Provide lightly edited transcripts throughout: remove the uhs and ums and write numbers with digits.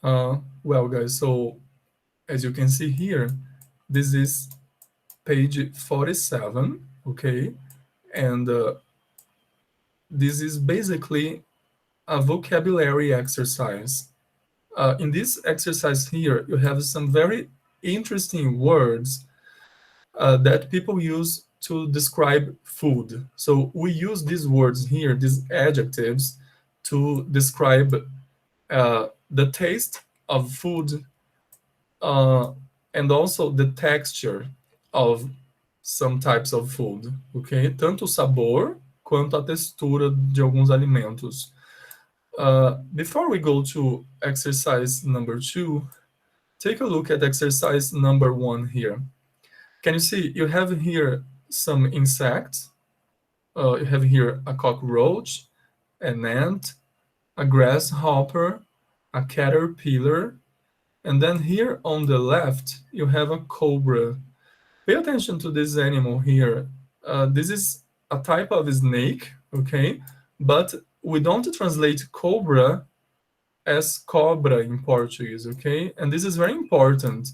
Well, guys, so as you can see here, this is page 47, okay? And this is basically a vocabulary exercise. In this exercise here, you have some very interesting words that people use to describe food. So we use these words here, these adjectives, to describe the taste of food and also the texture of some types of food, ok? Tanto o sabor quanto a textura de alguns alimentos. Before we go to exercise number 2, take a look at exercise number 1 here. Can you see you have here some insects? You have here a cockroach, an ant, a grasshopper, a caterpillar, and then here on the left, you have a cobra. Pay attention to this animal here. This is a type of snake, okay? But we don't translate cobra as cobra in Portuguese, okay? And this is very important.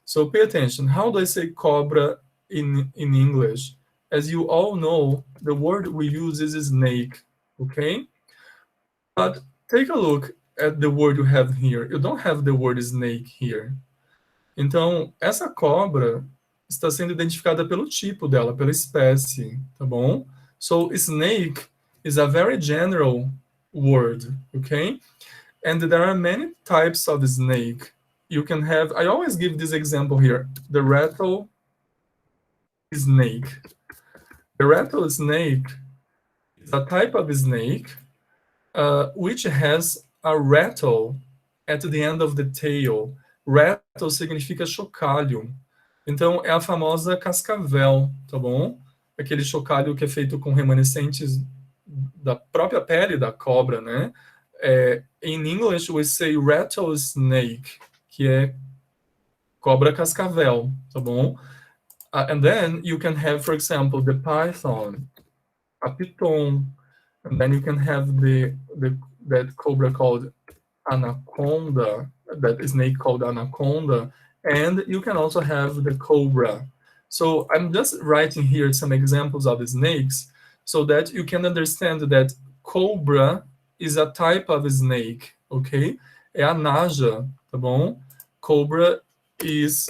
So pay attention. How do I say cobra in English? As you all know, the word we use is snake, okay? But take a look at the word you have here. You don't have the word snake here. Então, essa cobra está sendo identificada pelo tipo dela, pela espécie, tá bom? So, snake is a very general word, okay? And there are many types of snake. You can have, I always give this example here, the rattlesnake. The rattlesnake is a type of snake which has a rattle at the end of the tail. Rattle significa chocalho. Então, é a famosa cascavel, tá bom? Aquele chocalho que é feito com remanescentes da própria pele da cobra, né? In English, we say rattlesnake, que é cobra cascavel, tá bom? And then you can have, for example, the python, a piton, and then you can have that cobra called anaconda, that snake called anaconda, and you can also have the cobra. So I'm just writing here some examples of snakes so that you can understand that cobra is a type of snake, okay? É a naja, tá bom? Cobra is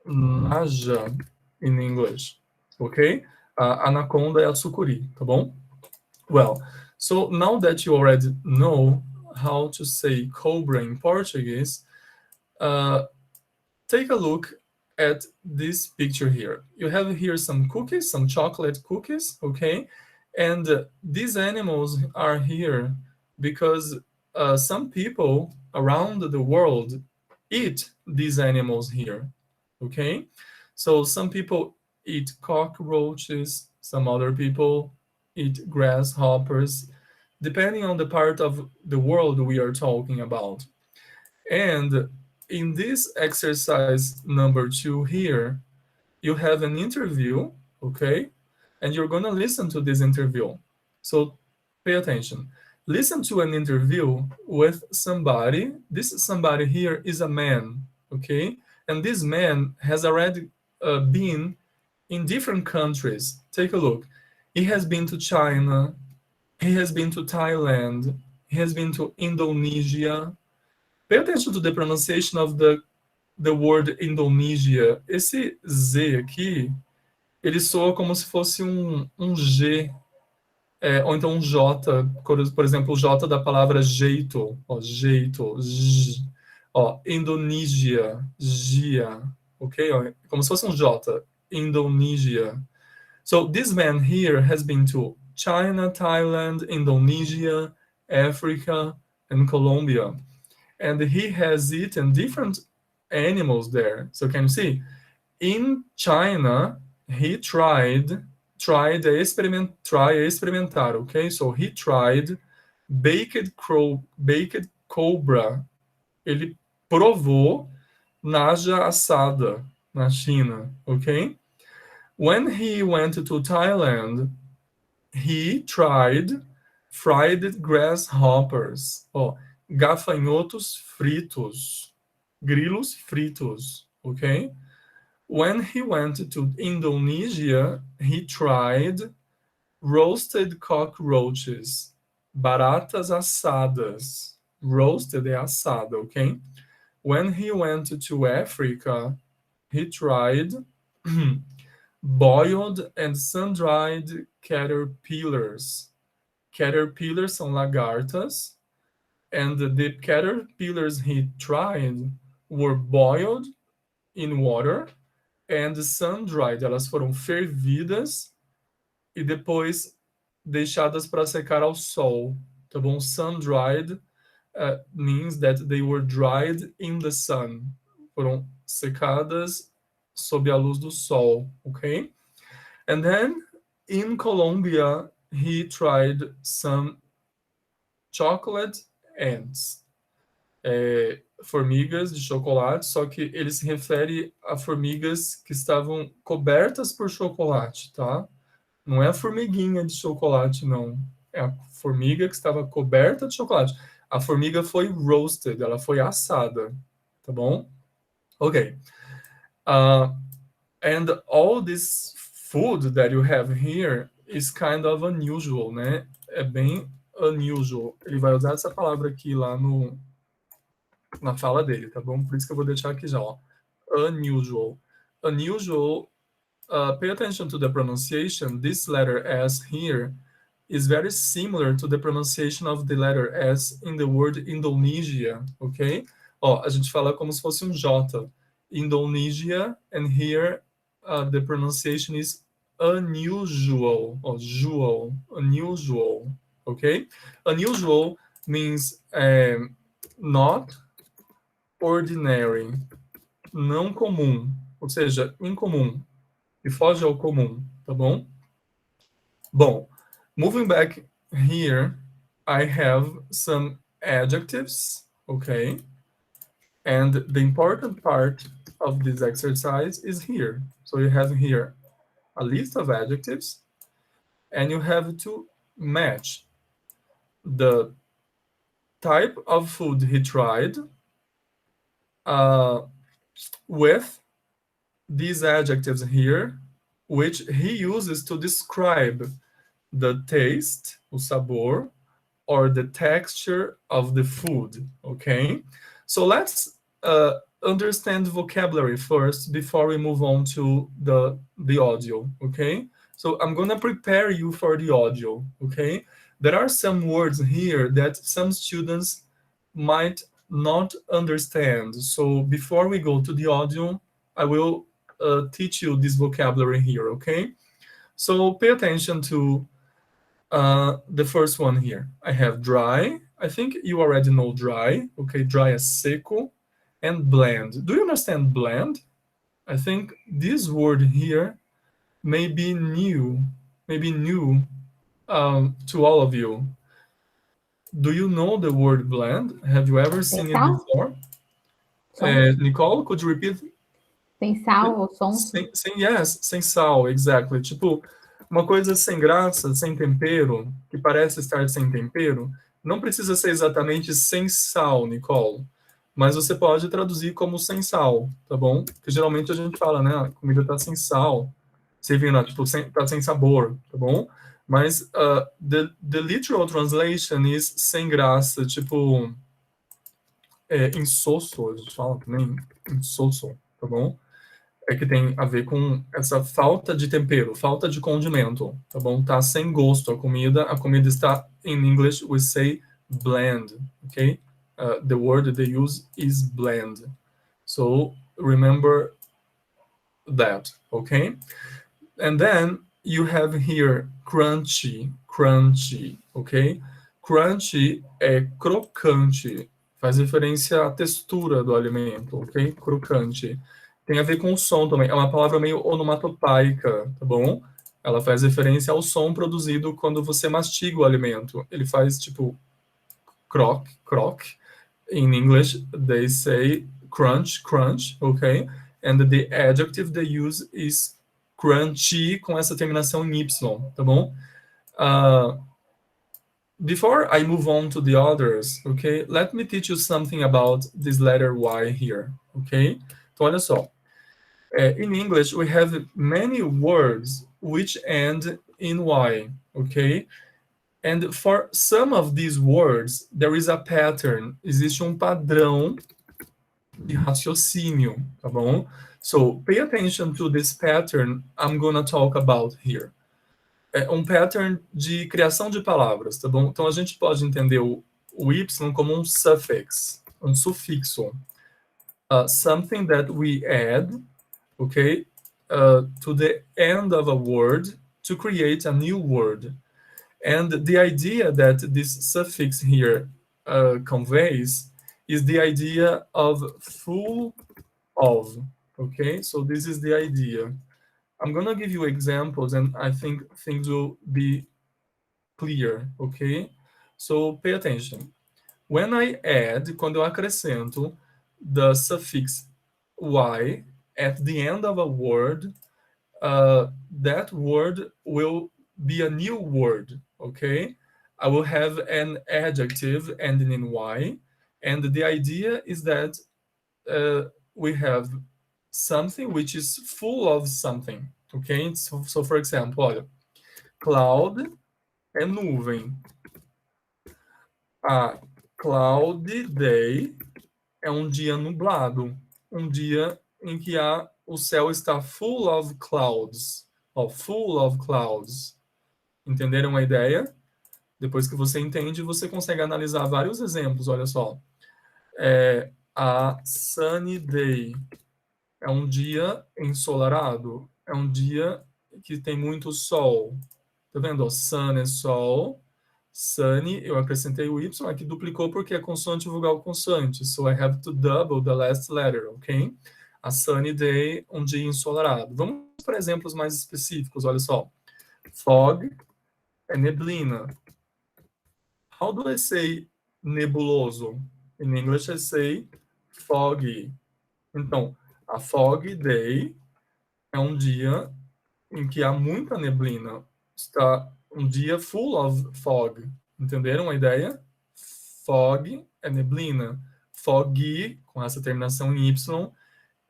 naja in English, okay? Anaconda é a sucuri, tá bom? Well, so now that you already know how to say cobra in Portuguese, take a look at this picture here. You have here some cookies, some chocolate cookies, okay? And these animals are here because some people around the world eat these animals here, okay? So some people eat cockroaches, some other people eat grasshoppers, depending on the part of the world we are talking about. And in this exercise number 2 here, you have an interview, okay? And you're gonna listen to this interview. So pay attention. Listen to an interview with somebody. This somebody here is a man, okay? And this man has already been in different countries. Take a look. He has been to China, he has been to Thailand, he has been to Indonesia. Pay attention to the pronunciation of the word Indonesia. Esse Z aqui, ele soa como se fosse um G, ou então um J, por exemplo, o J da palavra jeito, ó, jeito, J, ó, Indonésia, Gia, ok? Ó, como se fosse um J, Indonesia. So this man here has been to China, Thailand, Indonesia, Africa, and Colombia. And he has eaten different animals there. So can you see? In China, he tried experimentar, okay? So he tried baked cobra. Ele provou naja assada na China, okay? When he went to Thailand, he tried fried grasshoppers. Oh, gafanhotos fritos, grilos fritos, ok? When he went to Indonesia, he tried roasted cockroaches, baratas assadas. Roasted é assada, ok? When he went to Africa, he tried boiled and sun-dried caterpillars. Caterpillars são lagartas, and the caterpillars he tried were boiled in water and sun-dried. Elas foram fervidas e depois deixadas para secar ao sol, tá bom? Sun-dried means that they were dried in the sun. Foram secadas sob a luz do sol, okay? And then in Colombia, he tried some chocolate ants. Formigas de chocolate, só que ele se refere a formigas que estavam cobertas por chocolate, tá? Não é a formiguinha de chocolate, não. É a formiga que estava coberta de chocolate. A formiga foi roasted, ela foi assada, tá bom? Ok. And all this food that you have here is kind of unusual, né? É bem unusual. Ele vai usar essa palavra aqui lá na fala dele, tá bom? Por isso que eu vou deixar aqui já, ó. Unusual. Unusual, pay attention to the pronunciation. This letter S here is very similar to the pronunciation of the letter S in the word Indonesia, ok? Ó, a gente fala como se fosse um J. Indonesia, and here the pronunciation is unusual, or unusual, okay? Unusual means not ordinary, não comum, ou seja, incomum, e foge ao comum, tá bom? Bom, moving back here, I have some adjectives, okay? And the important part of this exercise is here. So you have here a list of adjectives, and you have to match the type of food he tried with these adjectives here, which he uses to describe the taste, o sabor, or the texture of the food, okay? So let's understand vocabulary first before we move on to the audio, okay? So I'm gonna prepare you for the audio, okay? There are some words here that some students might not understand. So before we go to the audio, I will teach you this vocabulary here, okay? So pay attention to the first one here. I have dry. I think you already know dry. Okay, dry as seco. And bland. Do you understand bland? I think this word here may be new to all of you. Do you know the word bland? Have you ever seen it before? Nicole, could you repeat? Sem sal ou som? Sem sal, exactly. Tipo, uma coisa sem graça, sem tempero, que parece estar sem tempero, não precisa ser exatamente sem sal, Nicole. Mas você pode traduzir como sem sal, tá bom? Porque geralmente a gente fala, né? A comida tá sem sal. Você vê, tipo, tá sem sabor, tá bom? Mas the literal translation is sem graça, tipo... insosso, a gente fala também, insosso, tá bom? É que tem a ver com essa falta de tempero, falta de condimento, tá bom? Tá sem gosto a comida está, in English, we say bland, okay? The word they use is bland. So remember that, okay? And then you have here crunchy, okay? Crunchy é crocante, faz referência à textura do alimento, ok? Crocante. Tem a ver com o som também, é uma palavra meio onomatopaica, tá bom? Ela faz referência ao som produzido quando você mastiga o alimento. Ele faz tipo croc. In English, they say crunch, okay? And the adjective they use is crunchy, com essa terminação em Y, tá bom? before I move on to the others, okay, let me teach you something about this letter Y here, okay? Então, olha só. In English, we have many words which end in Y, okay? And for some of these words, there is a pattern. Existe padrão de raciocínio, tá bom? So, pay attention to this pattern I'm gonna talk about here. É pattern de criação de palavras, tá bom? Então, a gente pode entender o Y como suffix, sufixo. Something that we add, okay, to the end of a word to create a new word. And the idea that this suffix here conveys is the idea of full of, okay? So this is the idea. I'm gonna give you examples and I think things will be clear, okay? So pay attention. When I add, quando eu acrescento the suffix y at the end of a word, that word will be a new word, okay? I will have an adjective ending in y, and the idea is that we have something which is full of something, okay? So for example, olha, cloud é nuvem. A cloudy day é dia nublado, dia em que o céu está full of clouds, full of clouds. Entenderam a ideia? Depois que você entende, você consegue analisar vários exemplos, olha só. A sunny day é dia ensolarado, é dia que tem muito sol. Tá vendo? Sun é sol, sunny, eu acrescentei o Y, aqui duplicou porque é consoante vogal consoante. So I have to double the last letter, ok? A sunny day, dia ensolarado. Vamos para exemplos mais específicos, olha só. Fog é neblina. How do I say nebuloso? In English I say foggy. Então, a foggy day é dia em que há muita neblina. Está dia full of fog. Entenderam a ideia? Fog é neblina. Foggy, com essa terminação em Y,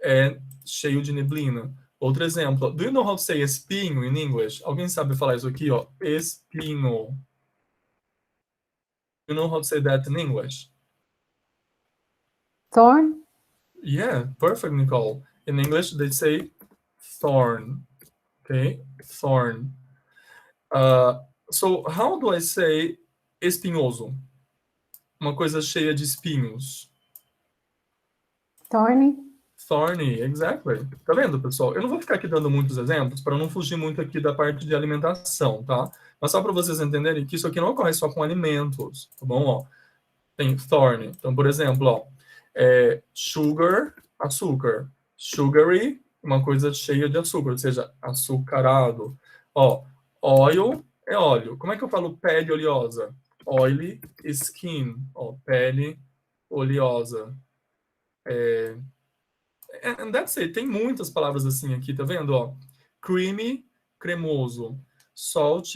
é cheio de neblina. Outro exemplo. Do you know how to say espinho in English? Alguém sabe falar isso aqui, ó? Espinho. You know how to say that in English? Thorn? Yeah, perfect, Nicole. In English, they say thorn. Okay, thorn. So how do I say espinhoso? Uma coisa cheia de espinhos. Thorny? Thorny, exactly. Tá vendo, pessoal? Eu não vou ficar aqui dando muitos exemplos para não fugir muito aqui da parte de alimentação, tá? Mas só para vocês entenderem que isso aqui não ocorre só com alimentos, tá bom? Ó, tem thorny. Então, por exemplo, ó, sugar, açúcar. Sugary, uma coisa cheia de açúcar, ou seja, açucarado. Ó, oil é óleo. Como é que eu falo pele oleosa? Oily skin, ó, pele oleosa. And that's it. Tem muitas palavras assim aqui, tá vendo? Ó, creamy, cremoso. Salt,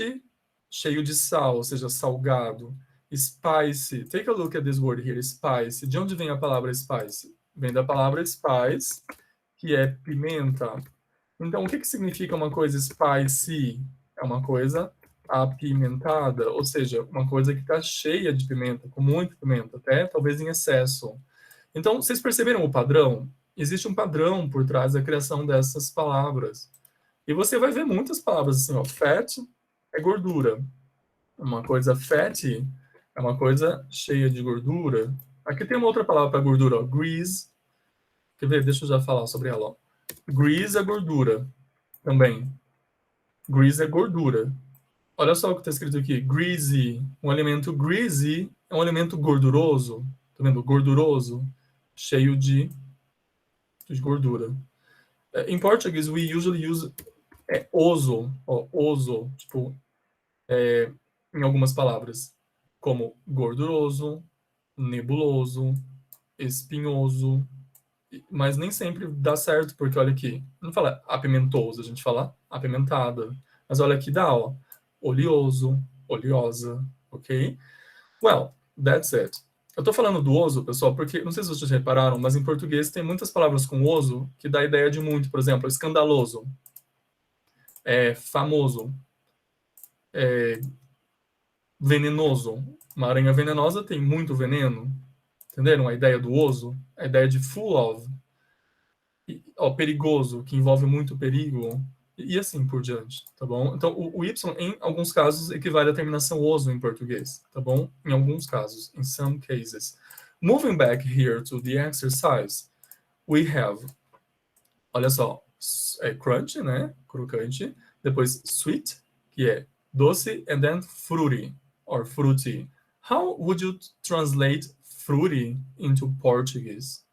cheio de sal, ou seja, salgado. Spicy. Take a look at this word here, spicy. De onde vem a palavra spicy? Vem da palavra spice, que é pimenta. Então, o que significa uma coisa spicy? É uma coisa apimentada, ou seja, uma coisa que está cheia de pimenta, com muita pimenta, até talvez em excesso. Então, vocês perceberam o padrão? Existe padrão por trás da criação dessas palavras. E você vai ver muitas palavras assim, ó. Fat é gordura. Uma coisa fatty é uma coisa cheia de gordura. Aqui tem uma outra palavra para gordura, ó. Grease. Quer ver? Deixa eu já falar sobre ela, ó. Grease é gordura também. Grease é gordura. Olha só o que está escrito aqui. Greasy. Um alimento greasy é um alimento gorduroso. Tá vendo? Gorduroso. Cheio de gordura. Em português, we usually use oso, ó, oso, tipo, em algumas palavras, como gorduroso, nebuloso, espinhoso, mas nem sempre dá certo, porque olha aqui, não fala apimentoso, a gente fala apimentada, mas olha aqui dá, ó, oleoso, oleosa, ok? Well, that's it. Eu tô falando do oso, pessoal, porque, não sei se vocês repararam, mas em português tem muitas palavras com oso que dá ideia de muito. Por exemplo, escandaloso, famoso, venenoso. Uma aranha venenosa tem muito veneno. Entenderam a ideia do oso? A ideia de full of. Perigoso, que envolve muito perigo. E assim por diante, tá bom? Então, o Y, em alguns casos, equivale à terminação oso em português, tá bom? Em alguns casos, in some cases. Moving back here to the exercise, we have, olha só, crunch, né? Crocante. Depois sweet, que é doce, and then fruity, or fruity. How would you translate fruity into Portuguese?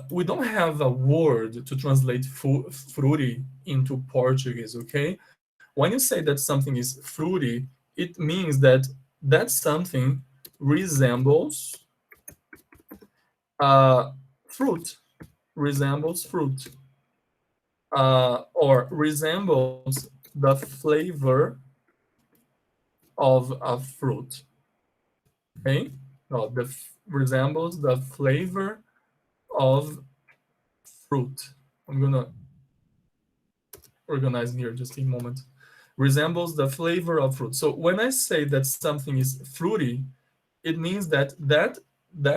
We don't have a word to translate fruity into Portuguese, okay? When you say that something is fruity, it means that that something resembles fruit, or resembles the flavor of a fruit, okay? Resembles the flavor of fruit. I'm gonna organize here just a moment. Resembles the flavor of fruit. So when I say that something is fruity, it means that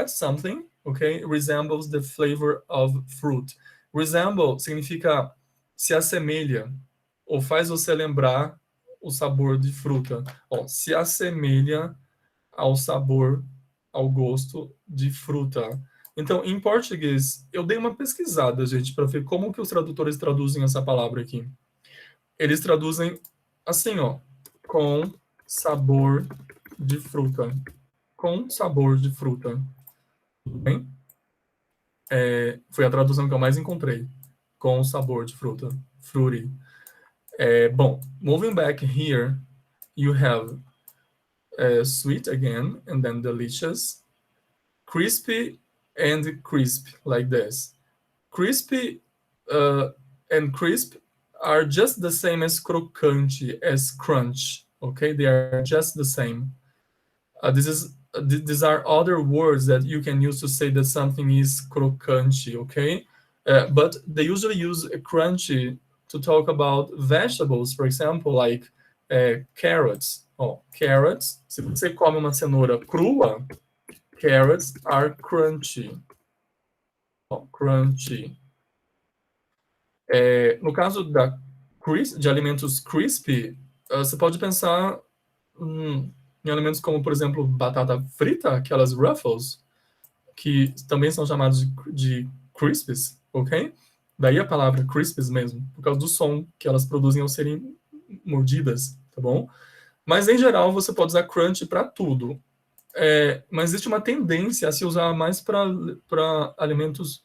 something, okay, resembles the flavor of fruit. Resemble significa se assemelha ou faz você lembrar o sabor de fruta. Se assemelha ao sabor, ao gosto de fruta. Então, em português, eu dei uma pesquisada, gente, para ver como que os tradutores traduzem essa palavra aqui. Eles traduzem assim, com sabor de fruta. Com sabor de fruta. Tudo bem? Foi a tradução que eu mais encontrei. Com sabor de fruta. Fruity. Bom, moving back here, you have sweet again, and then delicious. Crispy and crisp, like this. Crispy and crisp are just the same as crocante, as crunch, okay? They are just the same. These are other words that you can use to say that something is crocante, okay? But they usually use a crunchy to talk about vegetables, for example, like carrots. Carrots, se você come uma cenoura crua, carrots are crunchy. Crunchy. No caso de alimentos crispy, você pode pensar em alimentos como, por exemplo, batata frita, aquelas Ruffles, que também são chamados de crisps, ok? Daí a palavra crisps mesmo, por causa do som que elas produzem ao serem mordidas, tá bom? Mas, em geral, você pode usar crunch para tudo. Mas existe uma tendência a se usar mais para alimentos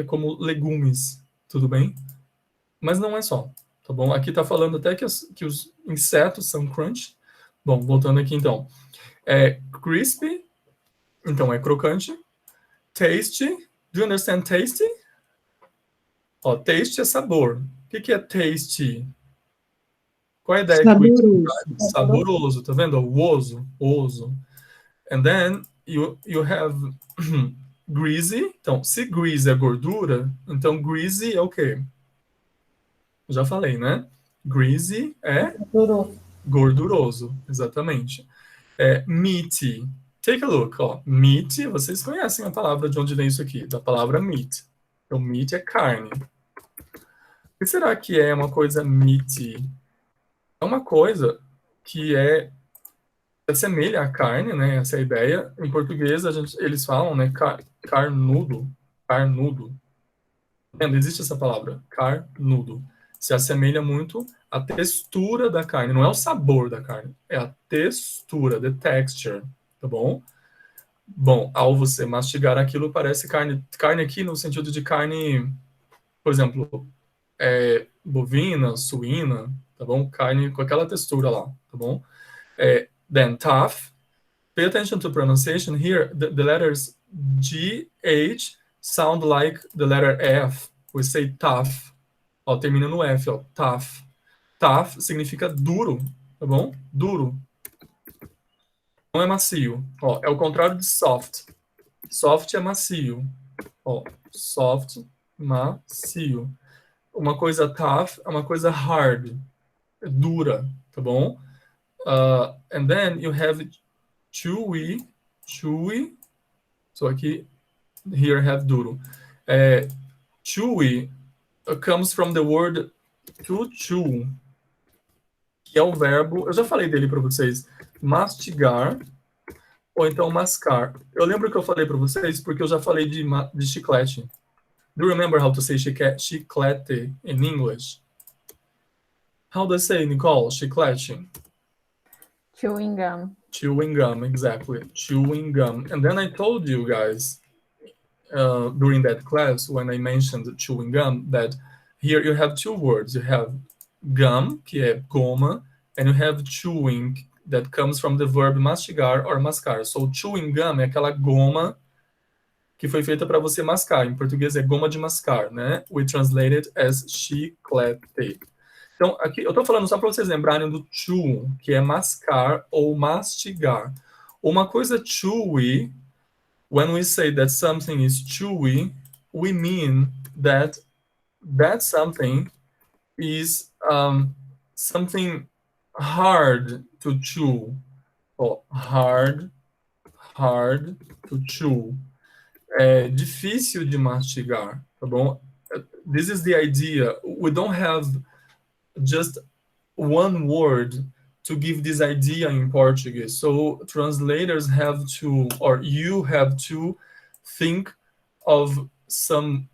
como legumes, tudo bem? Mas não é só, tá bom? Aqui tá falando até que os insetos são crunch. Bom, voltando aqui então. Crispy, então é crocante. Tasty, do you understand tasty? Taste é sabor. O que é tasty? Qual é a ideia que o saboroso, tá vendo? O oso. And then you have greasy. Então, se greasy é gordura, então greasy é o quê? Já falei, né? Greasy é gorduroso, exatamente. Meaty. Take a look, meat, vocês conhecem a palavra de onde vem isso aqui, da palavra meat. Então, meat é carne. O que será que é uma coisa meaty? É uma coisa que assemelha à carne, né? Essa é a ideia. Em português, eles falam, né? Carnudo. Existe essa palavra, carnudo. Se assemelha muito à textura da carne. Não é o sabor da carne, é a textura, the texture, tá bom? Bom, ao você mastigar aquilo, parece carne. Carne aqui no sentido de carne, por exemplo, bovina, suína, tá bom? Carne com aquela textura lá, tá bom? Then tough. Pay attention to pronunciation here. The letters G, H sound like the letter F. We say tough. Termina no F, tough. Tough significa duro, tá bom? Duro. Não é macio. Ó, é o contrário de soft. Soft é macio. Ó, soft, macio. Uma coisa tough é uma coisa hard, é dura, tá bom? And then you have chewy, chewy. So aqui, here have duro. Chewy comes from the word to chew, que é o verbo, eu já falei dele para vocês, mastigar ou então mascar. Eu lembro que eu falei para vocês porque eu já falei de chiclete. Do you remember how to say chiclete in English? How do I say, Nicole? Chiclete. Chewing gum. Chewing gum, exactly. Chewing gum. And then I told you guys during that class when I mentioned chewing gum that here you have two words. You have gum, que é goma, and you have chewing, that comes from the verb mastigar or mascar. So chewing gum é aquela goma que foi feita para você mascar. Em português é goma de mascar, né? We translate it as chiclete. Então, aqui eu estou falando só para vocês lembrarem do chew, que é mascar ou mastigar. Uma coisa chewy, when we say that something is chewy, we mean that that something is something hard to chew. Or hard to chew. É difícil de mastigar, tá bom? This is the idea. We don't have just one word to give this idea in Portuguese. So translators have to, or you have to think of some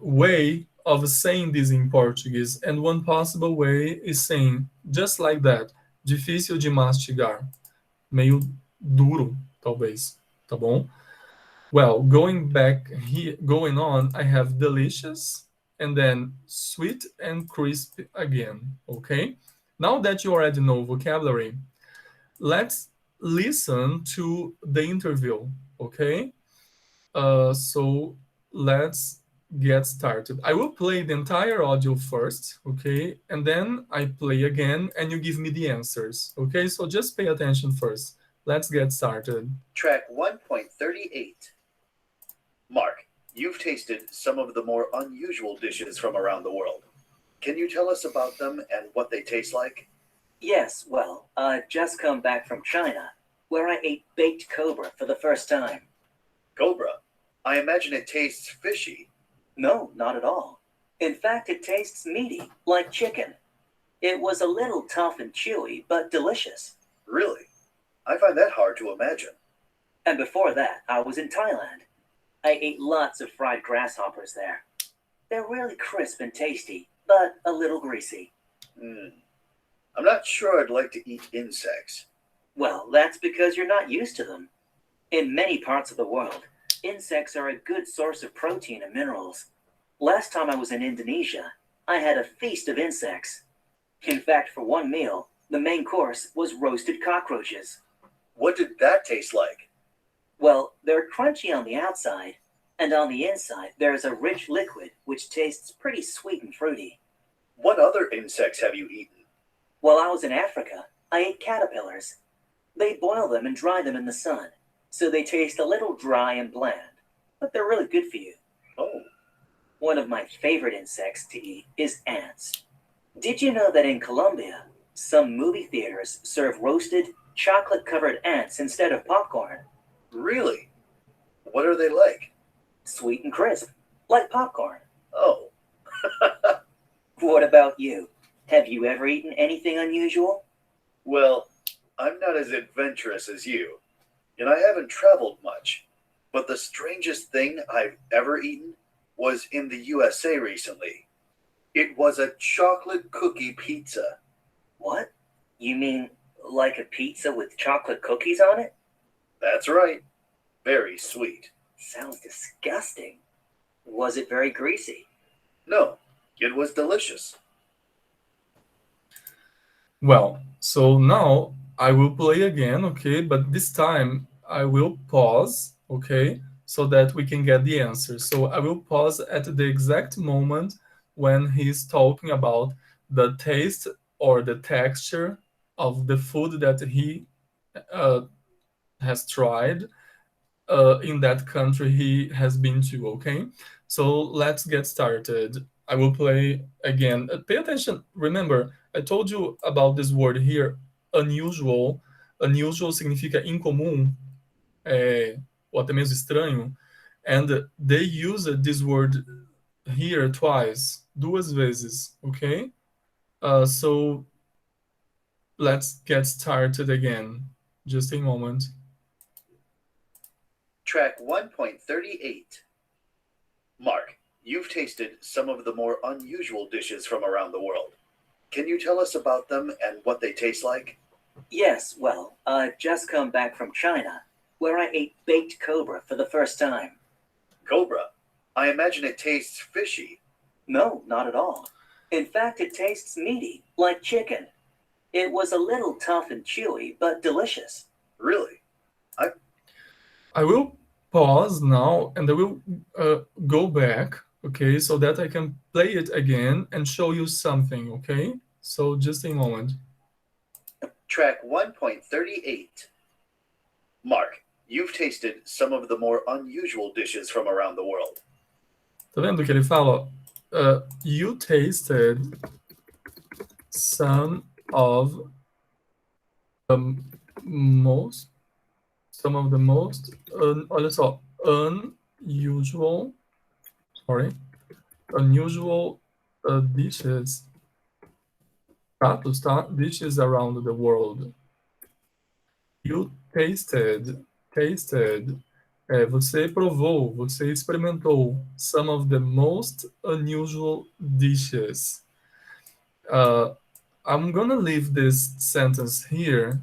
way of saying this in Portuguese. And one possible way is saying just like that, difícil de mastigar, meio duro, talvez, tá bom? Well, going on, I have delicious and then sweet and crisp again, okay? Now that you already know vocabulary, let's listen to the interview, okay? So let's get started. I will play the entire audio first, okay? And then I play again and you give me the answers, okay? So just pay attention first. Let's get started. Track 1.38. Mark, you've tasted some of the more unusual dishes from around the world. Can you tell us about them and what they taste like? Yes, well, I've just come back from China, where I ate baked cobra for the first time. Cobra? I imagine it tastes fishy. No, not at all. In fact, it tastes meaty, like chicken. It was a little tough and chewy, but delicious. Really? I find that hard to imagine. And before that, I was in Thailand. I ate lots of fried grasshoppers there. They're really crisp and tasty, but a little greasy. I'm not sure I'd like to eat insects. Well, that's because you're not used to them. In many parts of the world, insects are a good source of protein and minerals. Last time I was in Indonesia, I had a feast of insects. In fact, for one meal, the main course was roasted cockroaches. What did that taste like? Well, they're crunchy on the outside, and on the inside there's a rich liquid which tastes pretty sweet and fruity. What other insects have you eaten? While I was in Africa, I ate caterpillars. They boil them and dry them in the sun, so they taste a little dry and bland, but they're really good for you. Oh. One of my favorite insects to eat is ants. Did you know that in Colombia, some movie theaters serve roasted, chocolate-covered ants instead of popcorn? Really? What are they like? Sweet and crisp, like popcorn. Oh. What about you? Have you ever eaten anything unusual? Well, I'm not as adventurous as you, and I haven't traveled much. But the strangest thing I've ever eaten was in the USA recently. It was a chocolate cookie pizza. What? You mean like a pizza with chocolate cookies on it? That's right. Very sweet. Sounds disgusting. Was it very greasy? No, it was delicious. Well, so now I will play again, okay? But this time I will pause, okay? So that we can get the answer. So I will pause at the exact moment when he's talking about the taste or the texture of the food that he has tried in that country he has been to, okay? So let's get started. I will play again. Pay attention. Remember, I told you about this word here, unusual. Unusual significa incomum, ou até mesmo estranho. And they use this word here twice, duas vezes, okay? So let's get started again. Just a moment. Track 1.38. Mark, you've tasted some of the more unusual dishes from around the world. Can you tell us about them and what they taste like? Yes, well, I've just come back from China, where I ate baked cobra for the first time. Cobra? I imagine it tastes fishy. No, not at all. In fact, it tastes meaty, like chicken. It was a little tough and chewy, but delicious. Really? I will pause now and I will go back, okay, so that I can play it again and show you something, okay? So just a moment. Track 1.38. Mark, you've tasted some of the more unusual dishes from around the world. Tá vendo que ele fala? You tasted some of the most, olha só, unusual dishes, pratos, tá? Dishes around the world. You tasted, você provou, você experimentou some of the most unusual dishes. I'm gonna leave this sentence here,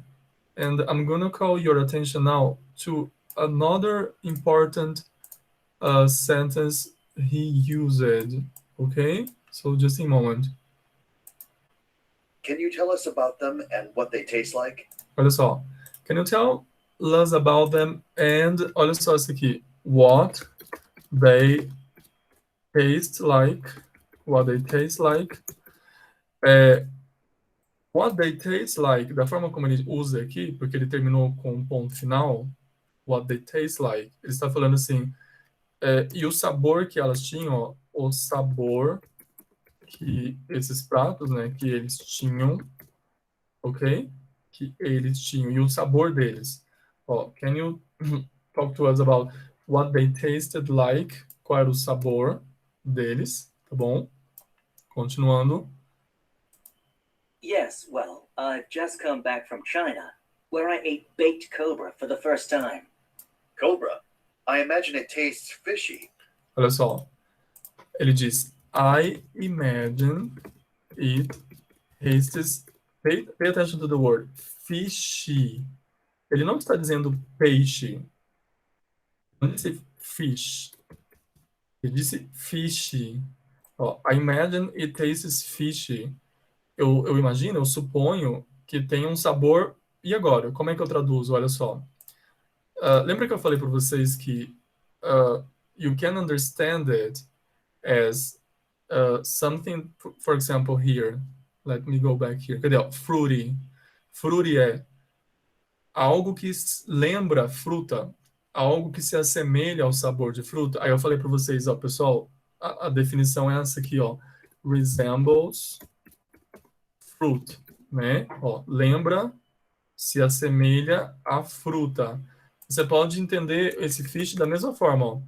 and I'm gonna call your attention now to another important sentence he used, okay? So just a moment. Can you tell us about them and what they taste like? Olha só. Can you tell us about them and, olha só isso aqui, what they taste like, what they taste like. What they taste like, da forma como ele usa aqui, porque ele terminou com um ponto final, what they taste like, ele está falando assim, e o sabor que elas tinham, ó, o sabor que esses pratos, né, que eles tinham, ok? Que eles tinham, e o sabor deles. Ó, can you talk to us about what they tasted like? Qual era o sabor deles, tá bom? Continuando. Yes, well, I've just come back from China, where I ate baked cobra for the first time. Cobra? I imagine it tastes fishy. Olha só. Ele diz, I imagine it tastes... Pay attention to the word. Fishy. Ele não está dizendo peixe. Não disse fish. Ele disse fishy. Ó, I imagine it tastes fishy. Eu imagino, eu suponho que tem um sabor... E agora? Como é que eu traduzo? Olha só. Lembra que eu falei para vocês que you can understand it as something, for example, here. Let me go back here. Cadê? Fruity. Fruity é algo que lembra fruta, algo que se assemelha ao sabor de fruta. Aí eu falei para vocês, ó, pessoal, a definição é essa aqui, ó. Resembles fruit, né? Ó, lembra, se assemelha à fruta. Você pode entender esse fish da mesma forma, ó.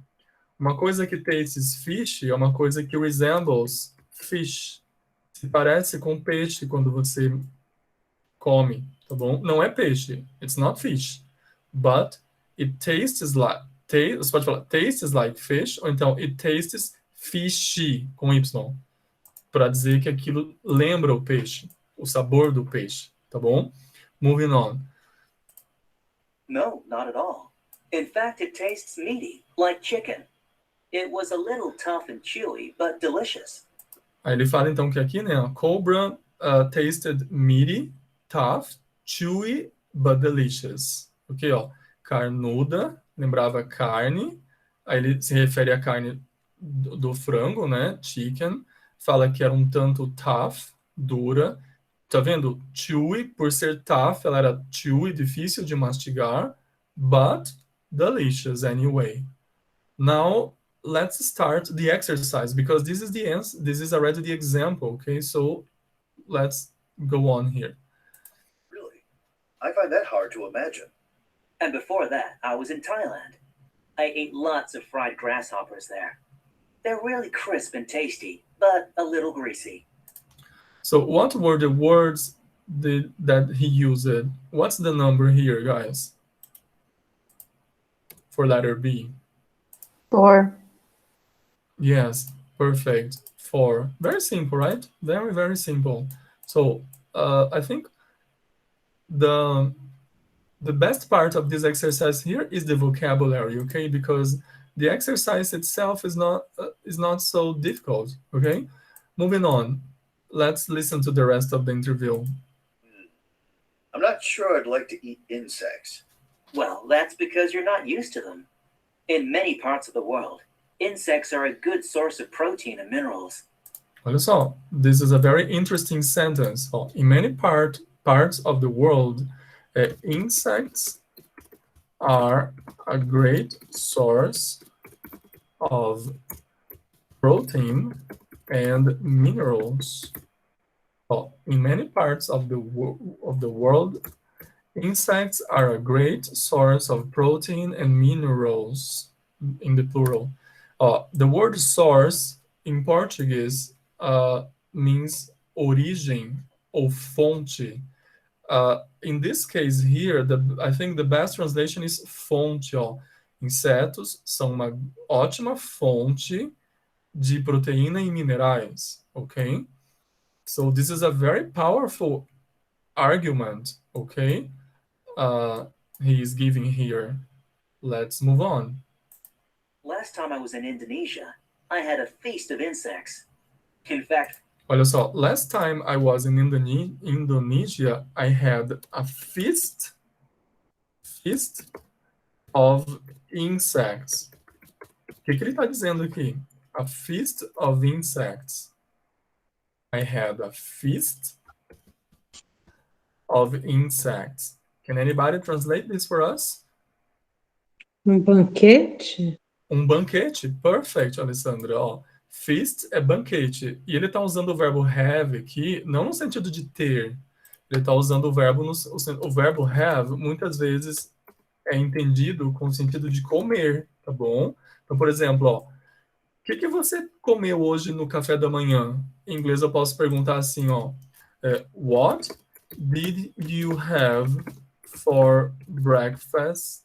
Uma coisa que tastes fish é uma coisa que resembles fish. Se parece com peixe quando você come, tá bom? Não é peixe. It's not fish. But it tastes like... Você pode falar tastes like fish, ou então it tastes fishy, com Y. Para dizer que aquilo lembra o peixe. O sabor do peixe, tá bom? Moving on. No, not at all. In fact, it tastes meaty, like chicken. It was a little tough and chewy, but delicious. Aí ele fala então que aqui, né, cobra tasted meaty, tough, chewy, but delicious. Ok, ó, carnuda, lembrava carne, aí ele se refere à carne do frango, né, chicken, fala que era um tanto tough, dura, tá vendo? Chewy, por ser tough, ela era chewy, difícil de mastigar, but delicious anyway. Now let's start the exercise, because this is the answer. This is already the example. Okay, so let's go on here. Really? I find that hard to imagine. And before that, I was in Thailand. I ate lots of fried grasshoppers there. They're really crisp and tasty, but a little greasy. So what were the words that he used? What's the number here, guys? For letter B. 4. Yes, perfect. 4. Very simple, right? Very, very simple. So I think the best part of this exercise here is the vocabulary, okay? Because the exercise itself is not so difficult, okay? Moving on. Let's listen to the rest of the interview. I'm not sure I'd like to eat insects. Well, that's because you're not used to them. In many parts of the world, insects are a good source of protein and minerals. Olha só, this is a very interesting sentence. In many parts of the world, insects are a great source of protein and minerals. In many parts of the world, insects are a great source of protein and minerals, in the plural. The word source in Portuguese means origem ou fonte. In this case here, I think the best translation is fonte. Insetos são uma ótima fonte de proteína e minerais, okay? So this is a very powerful argument, okay? He is giving here. Let's move on. Last time I was in Indonesia, I had a feast of insects. In fact, Olha só, last time I was in Indonesia, I had a feast of insects. O que ele está dizendo aqui? A feast of insects. I had a feast of insects. Can anybody translate this for us? Banquete? Banquete. Perfect, Alessandra. Feast é banquete. E ele está usando o verbo have aqui, não no sentido de ter. Ele está usando o verbo, o verbo have, muitas vezes é entendido com o sentido de comer, tá bom? Então, por exemplo, o que você comeu hoje no café da manhã? Em inglês eu posso perguntar assim, what did you have for breakfast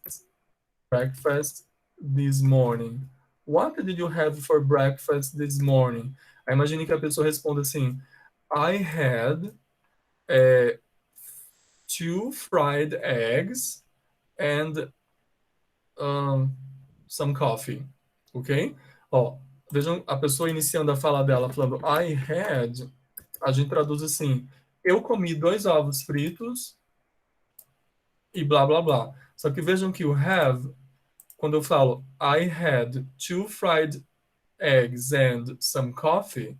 this morning? What did you have for breakfast this morning? Aí imagine que a pessoa responda assim, I had 2 fried eggs and some coffee, ok? Vejam a pessoa iniciando a fala dela falando I had, a gente traduz assim, eu comi 2 ovos fritos e blá blá blá. Só que vejam que o have, quando eu falo I had 2 fried eggs and some coffee,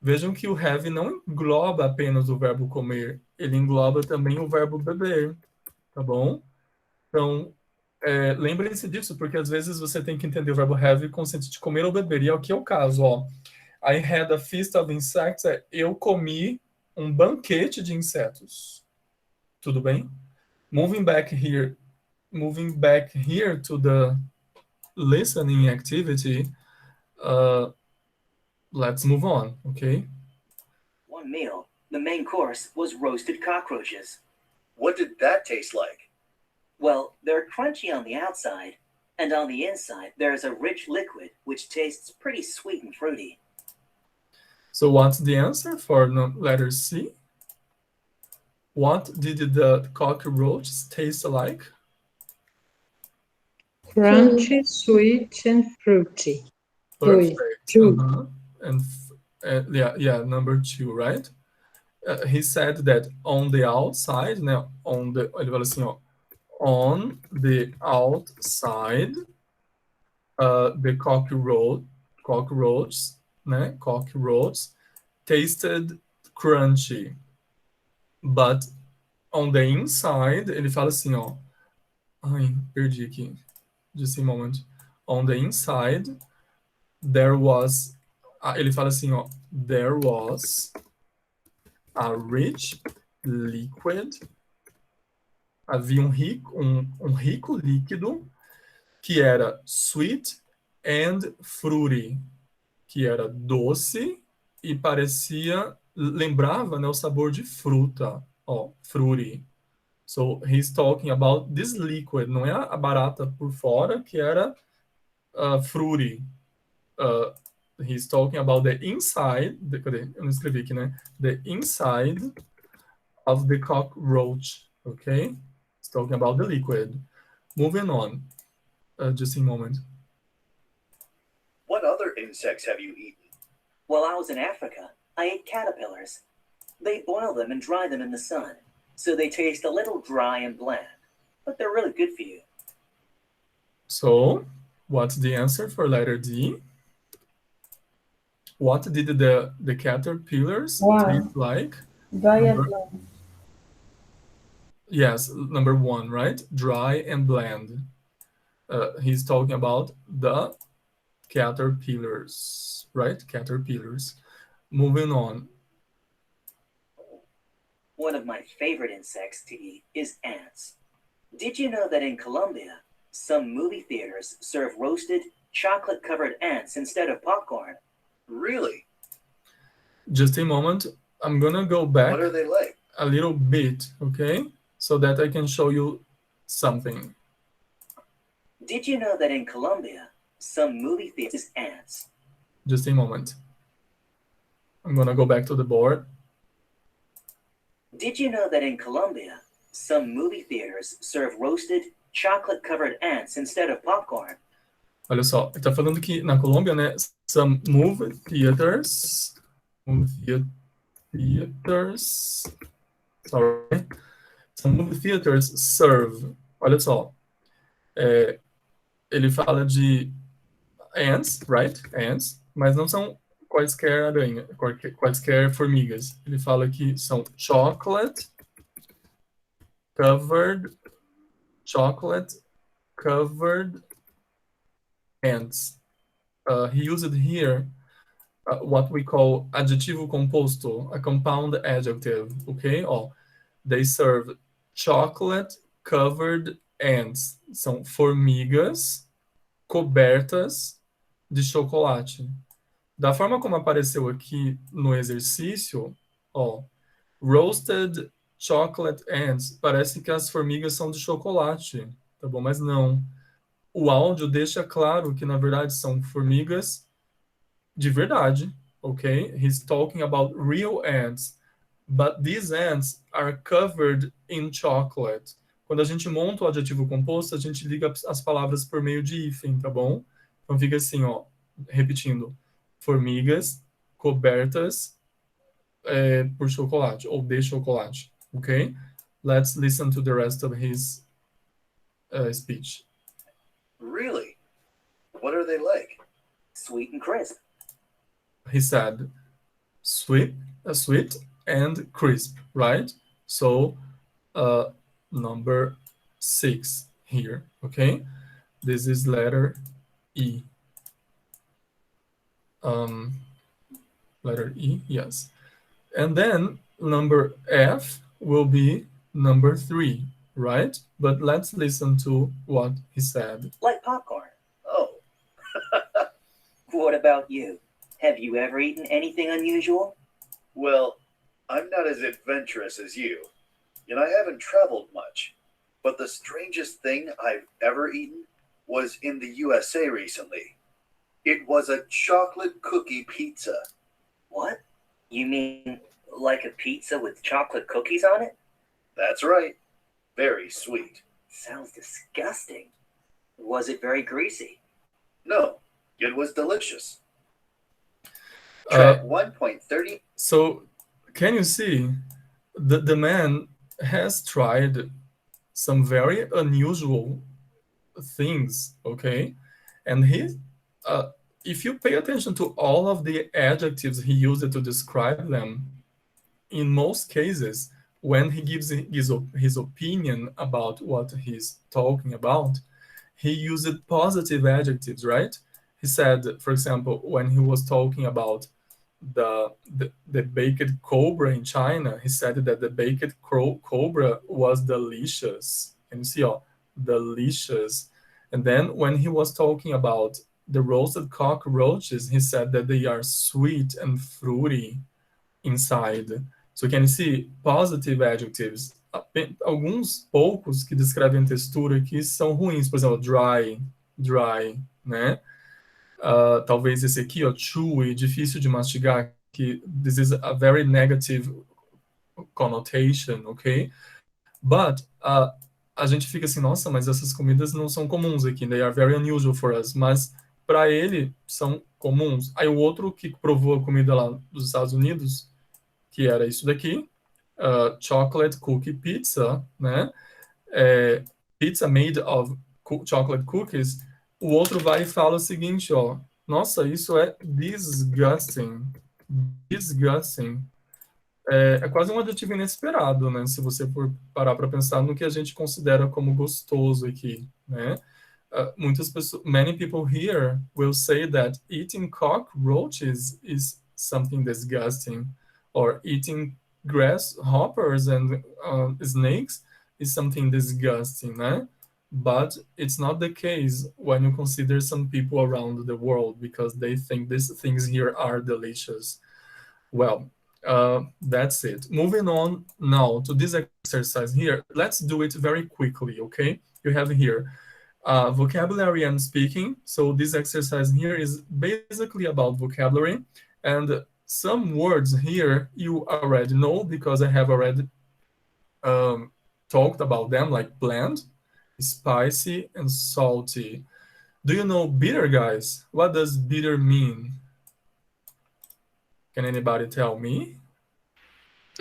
vejam que o have não engloba apenas o verbo comer, ele engloba também o verbo beber, tá bom? Então, lembrem-se disso, porque às vezes você tem que entender o verbo have com o sentido de comer ou beber, e é o que é o caso, I had a feast of insects, eu comi um banquete de insetos. Tudo bem? Moving back here to the listening activity, let's move on, okay? one meal, the main course was roasted cockroaches. What did that taste like? Well, they're crunchy on the outside, and on the inside there's a rich liquid which tastes pretty sweet and fruity. So what's the answer for letter C? What did the cockroaches taste like? Crunchy, sweet, and fruity. Perfect. Two. And number 2, right? He said that on the outside, ele fala assim, on the outside, the cockroach tasted crunchy. But on the inside, ele fala assim, Ai, perdi aqui. Just a moment. On the inside, there was... ele fala assim, ó. There was a rich liquid. Havia um rico líquido que era sweet and fruity, que era doce e lembrava, né, o sabor de fruta, ó, fruity. So he's talking about this liquid, não é a barata por fora, que era fruity. He's talking about the inside, cadê? Eu não escrevi aqui, né? The inside of the cockroach, okay? He's talking about the liquid. Moving on, just a moment. What other insects have you eaten? While I was in Africa, I ate caterpillars. They boil them and dry them in the sun, so they taste a little dry and bland, but they're really good for you. So, what's the answer for letter D? What did the caterpillars taste like? Dry and bland. Yes, number 1, right? Dry and bland. He's talking about the caterpillars, right? Caterpillars. Moving on. One of my favorite insects to eat is ants. Did you know that in Colombia, some movie theaters serve roasted, chocolate-covered ants instead of popcorn? Really? Just a moment. I'm gonna go back What are they like? a little bit, okay? So that I can show you something. Did you know that in Colombia, some movie theaters ants? Just a moment. I'm gonna go back to the board. Did you know that in Colombia, some movie theaters serve roasted, chocolate-covered ants instead of popcorn? Olha só, ele tá falando que na Colômbia, né, some movie theaters, sorry, some movie theaters serve, olha só, ele fala de ants, right, ants, mas não são quaisquer aranha, quaisquer formigas. Ele fala que são chocolate covered ants. He used here what we call adjetivo composto, a compound adjective, okay? Ó, they serve chocolate covered ants. São formigas cobertas de chocolate. Da forma como apareceu aqui no exercício, ó, roasted chocolate ants, parece que as formigas são de chocolate, tá bom? Mas não. O áudio deixa claro que, na verdade, são formigas de verdade, ok? He's talking about real ants, but these ants are covered in chocolate. Quando a gente monta o adjetivo composto, a gente liga as palavras por meio de hífen, tá bom? Então fica assim, ó, repetindo. Formigas cobertas por chocolate, ou de chocolate, ok? Let's listen to the rest of his speech. Really? What are they like? Sweet and crisp. He said, sweet and crisp, right? So, number 6 here, okay? This is letter E. Letter E, yes. And then number F will be number 3, right? But let's listen to what he said. Like popcorn. Oh, What about you? Have you ever eaten anything unusual? well, I'm not as adventurous as you, and I haven't traveled much. But the strangest thing I've ever eaten was in the USA recently. It was a chocolate cookie pizza. What? You mean like a pizza with chocolate cookies on it? That's right. Very sweet. Sounds disgusting. Was it very greasy? No, it was delicious. Track 1.30. So, can you see the man has tried some very unusual things, okay? And if you pay attention to all of the adjectives he used to describe them, in most cases, when he gives his opinion about what he's talking about, he used positive adjectives, right? He said, for example, when he was talking about the baked cobra in China, he said that the baked cobra was delicious. Can you see, delicious? And then when he was talking about the roasted cockroaches, he said that they are sweet and fruity inside. So can you see positive adjectives? Alguns poucos que descrevem textura aqui são ruins, por exemplo, dry, né? Talvez esse aqui, chewy, difícil de mastigar, que this is a very negative connotation, ok? But a gente fica assim, nossa, mas essas comidas não são comuns aqui, they are very unusual for us, mas para ele são comuns. Aí o outro que provou a comida lá dos Estados Unidos, que era isso daqui, chocolate cookie pizza, né? Pizza made of chocolate cookies. O outro vai e fala o seguinte, nossa, isso é disgusting. Disgusting. É quase um adjetivo inesperado, né? Se você for parar para pensar no que a gente considera como gostoso aqui, né? Muitas pessoas, many people here will say that eating cockroaches is something disgusting, or eating grasshoppers and snakes is something disgusting, né? But it's not the case when you consider some people around the world, because they think these things here are delicious. Well, that's it. Moving on now to this exercise here. Let's do it very quickly, okay? You have here vocabulary and speaking. So this exercise here is basically about vocabulary, and some words here you already know because I have already talked about them, like bland, spicy, and salty. Do you know bitter, guys? What does bitter mean? Can anybody tell me?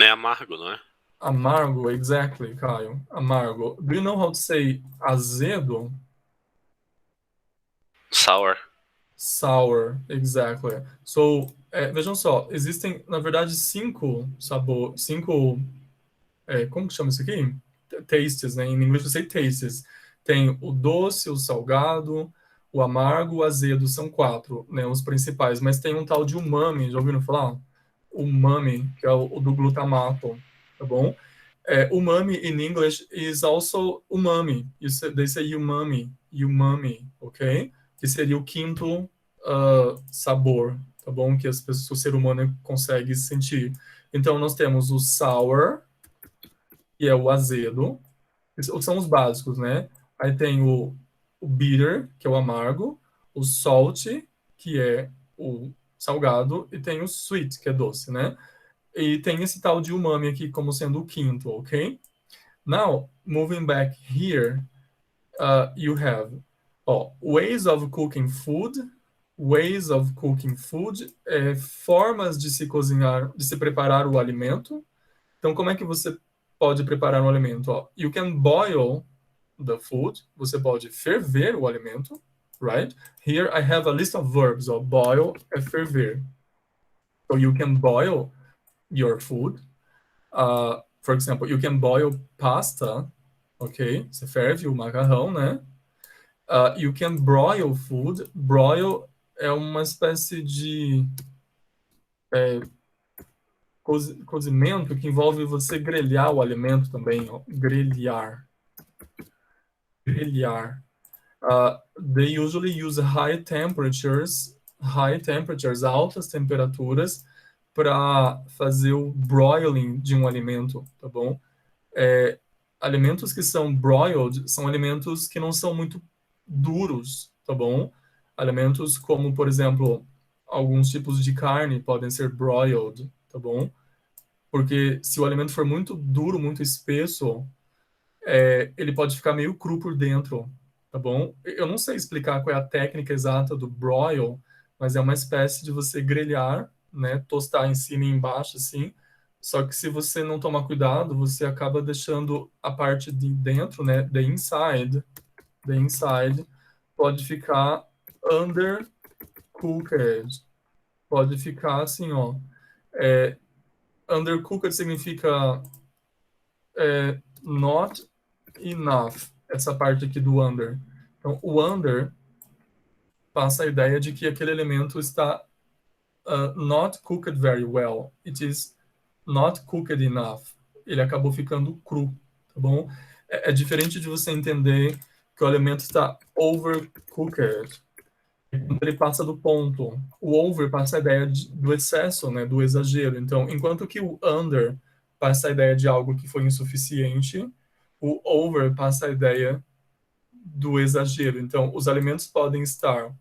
É amargo, não é? Amargo, exactly, Caio. Amargo. Do you know how to say azedo? Sour. Sour, exactly. So, vejam só, existem, na verdade, cinco sabores, como que chama isso aqui? Tastes, né? Em inglês você tastes. Tem o doce, o salgado, o amargo, o azedo, são 4, né? Os principais, mas tem um tal de umami, já ouviram falar? Umami, que é o do glutamato, tá bom? Umami in English is also umami. They say umami, ok? Que seria o quinto sabor, tá bom? Que o ser humano consegue sentir. Então, nós temos o sour, que é o azedo, são os básicos, né? Aí tem o bitter, que é o amargo, o salty, que é o salgado, e tem o sweet, que é doce, né? E tem esse tal de umami aqui como sendo o quinto, ok? Now, moving back here, you have ways of cooking food. Ways of cooking food, formas de se cozinhar, de se preparar o alimento. Então, como é que você pode preparar um alimento? You can boil the food. Você pode ferver o alimento, right? Here I have a list of verbs. Boil é ferver. So you can boil your food. For example, you can boil pasta, ok? Você ferve o macarrão, né? You can broil food. Broil é uma espécie de cozimento que envolve você grelhar o alimento também, grelhar. They usually use high temperatures, altas temperaturas, para fazer o broiling de um alimento, tá bom? Alimentos que são broiled são alimentos que não são muito duros, tá bom? Alimentos como, por exemplo, alguns tipos de carne podem ser broiled, tá bom? Porque se o alimento for muito duro, muito espesso, ele pode ficar meio cru por dentro, tá bom? Eu não sei explicar qual é a técnica exata do broil, mas é uma espécie de você grelhar, né? Tostar em cima e embaixo, assim. Só que se você não tomar cuidado, você acaba deixando a parte de dentro, né? The inside pode ficar undercooked. Pode ficar assim, undercooked significa not enough, essa parte aqui do under. Então, o under passa a ideia de que aquele alimento está not cooked very well. It is not cooked enough. Ele acabou ficando cru, tá bom? É diferente de você entender que o alimento está overcooked. Quando ele passa do ponto. O over passa a ideia do excesso, né, do exagero. Então, enquanto que o under passa a ideia de algo que foi insuficiente, o over passa a ideia do exagero. Então, os alimentos podem estar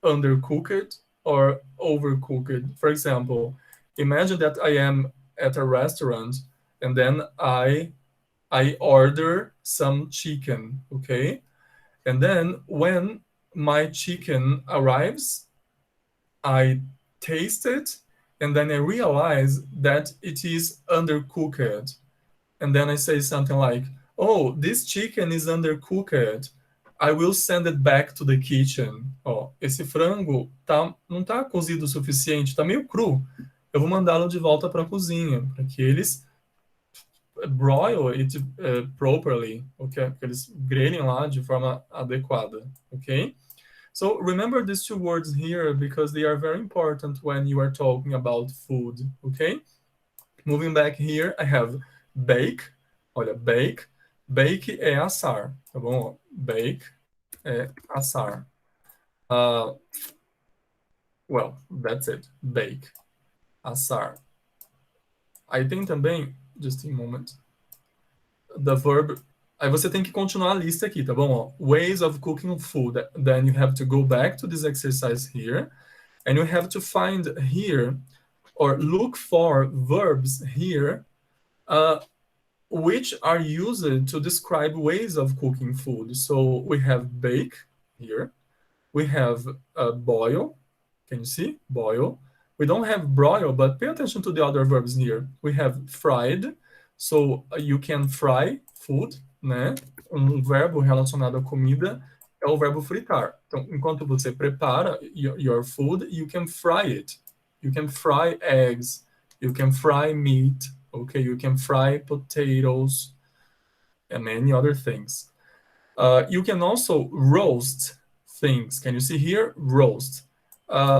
undercooked or overcooked. For example, imagine that I am at a restaurant and then I order some chicken, okay? And then when my chicken arrives, I taste it, and then I realize that it is undercooked. And then I say something like, oh, this chicken is undercooked. I will send it back to the kitchen. Ó, esse frango não tá cozido o suficiente, tá meio cru. Eu vou mandá-lo de volta para a cozinha, para que eles broil it properly, okay? Que eles grelhem lá de forma adequada, okay? So remember these two words here because they are very important when you are talking about food, okay? Moving back here, I have bake. Olha, bake. Bake é assar, tá bom? Bake é assar. Well, that's it. Bake. Assar. Aí tem também, just a moment, the verb. Aí você tem que continuar a lista aqui, tá bom? Ó, ways of cooking food. Then you have to go back to this exercise here. And you have to find here, or look for verbs here, which are used to describe ways of cooking food. So we have bake here. We have boil. Can you see? Boil. We don't have broil, but pay attention to the other verbs here. We have fried. So you can fry food, né? Verbo relacionado à comida é o verbo fritar. Então, enquanto você prepara your food, you can fry it. You can fry eggs. You can fry meat. Okay, you can fry potatoes and many other things. You can also roast things. Can you see here? Roast.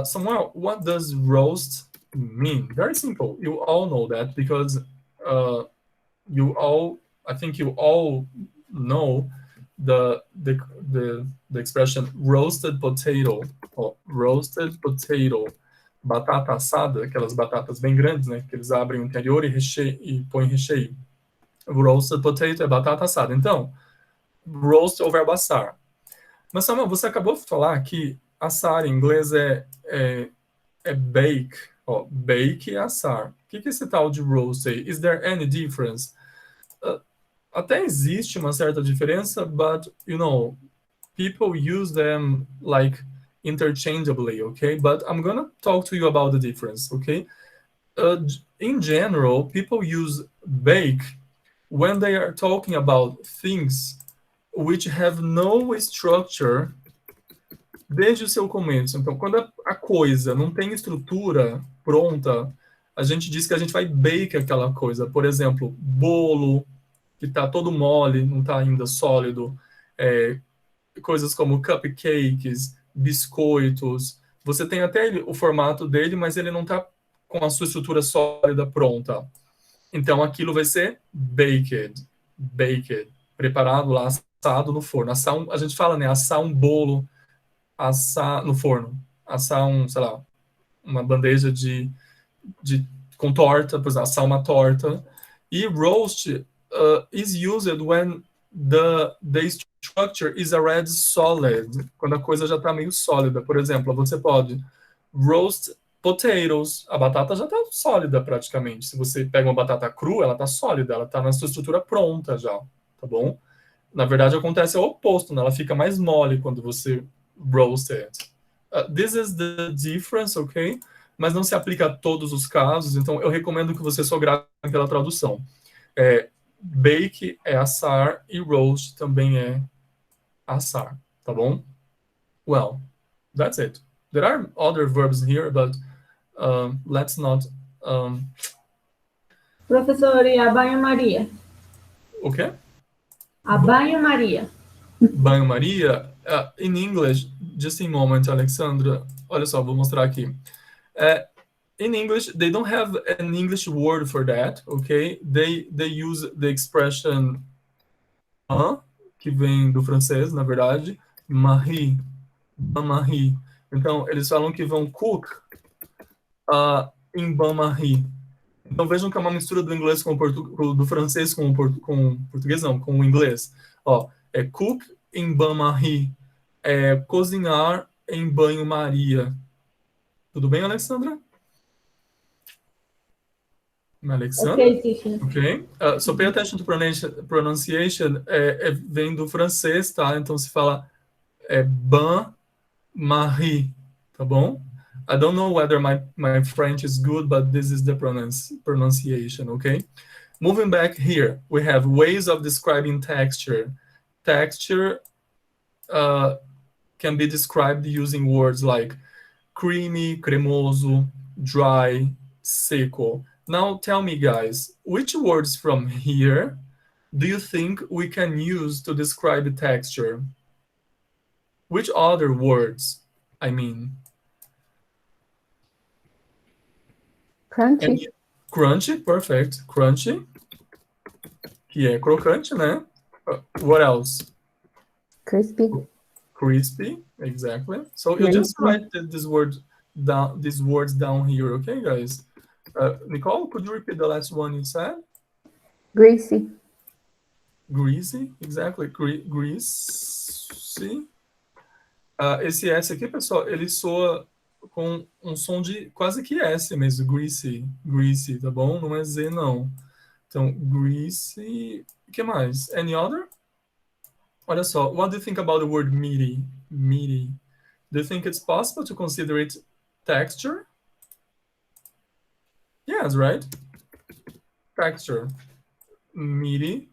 Samuel, what does roast mean? Very simple. You all know that because I think you all know the expression roasted potato. Oh, roasted potato. Batata assada, aquelas batatas bem grandes, né? Que eles abrem o interior e põem recheio. Roasted potato é batata assada. Então, roast é o verbo assar. Mas, Samuel, você acabou de falar que assar em inglês é bake. Ó, bake é assar. O que é esse tal de roast aí? Is there any difference? Até existe uma certa diferença, but, you know, people use them like interchangeably, okay? But I'm gonna talk to you about the difference, okay? In general, people use bake when they are talking about things which have no structure desde o seu começo. Então, quando a coisa não tem estrutura pronta, a gente diz que a gente vai bake aquela coisa. Por exemplo, bolo, que está todo mole, não está ainda sólido. Coisas como cupcakes, biscoitos. Você tem até o formato dele, mas ele não está com a sua estrutura sólida pronta. Então, aquilo vai ser baked. Baked. Preparado lá, assado no forno. Assar a gente fala, né? Assar um bolo, assar no forno. Assar sei lá, uma bandeja com torta, por exemplo, assar uma torta. E roast is used when the structure is already solid, quando a coisa já está meio sólida. Por exemplo, você pode roast potatoes, a batata já está sólida praticamente. Se você pega uma batata crua, ela está sólida, ela está na sua estrutura pronta já, tá bom? Na verdade, acontece o oposto, né? Ela fica mais mole quando você roast it. This is the difference, ok? Mas não se aplica a todos os casos, então eu recomendo que você só grave pela tradução. Bake é assar e roast também é assar, tá bom? Well, that's it. There are other verbs here, but let's not... Professor, e a banho-maria? O quê? A banho-maria. Banho-maria. In English, just a moment, Alexandra. Olha só, vou mostrar aqui. In English, they don't have an English word for that, okay? They use the expression que vem do francês, na verdade, marie, bain-marie. Então, eles falam que vão cook em bain-marie. Então, vejam que é uma mistura do inglês com do francês com o português, não, com o inglês. Ó, é cook em bain-marie, é cozinhar em banho-maria. Tudo bem, Alexandra? Alexandra? Ok, teacher. Ok. So pay attention to pronunciation. Vem do francês, tá? Então se fala bain-marie, tá bom? I don't know whether my French is good, but this is the pronunciation, okay? Moving back here, we have ways of describing texture. Texture can be described using words like creamy, cremoso, dry, seco. Now tell me, guys, which words from here do you think we can use to describe texture? Which other words, I mean? Crunchy. Crunchy, perfect. Crunchy, que é crocante, né? What else? Crispy. Crispy, exactly. So you just write these words down here, okay, guys? Nicole, could you repeat the last one you said? Greasy. Greasy, exactly. Greasy. Esse S aqui, pessoal, ele soa com um som de quase que S mesmo, greasy, tá bom? Não é Z, não. Então, greasy. O que mais? Any other? Olha só, what do you think about the word meaty? Meaty. Do you think it's possible to consider it texture? Yes, right? Texture. Meaty.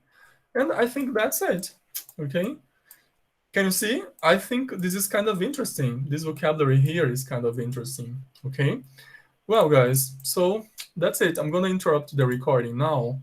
And I think that's it, okay? Can you see? I think this is kind of interesting. This vocabulary here is kind of interesting, okay? Well, guys, so that's it. I'm going to interrupt the recording now.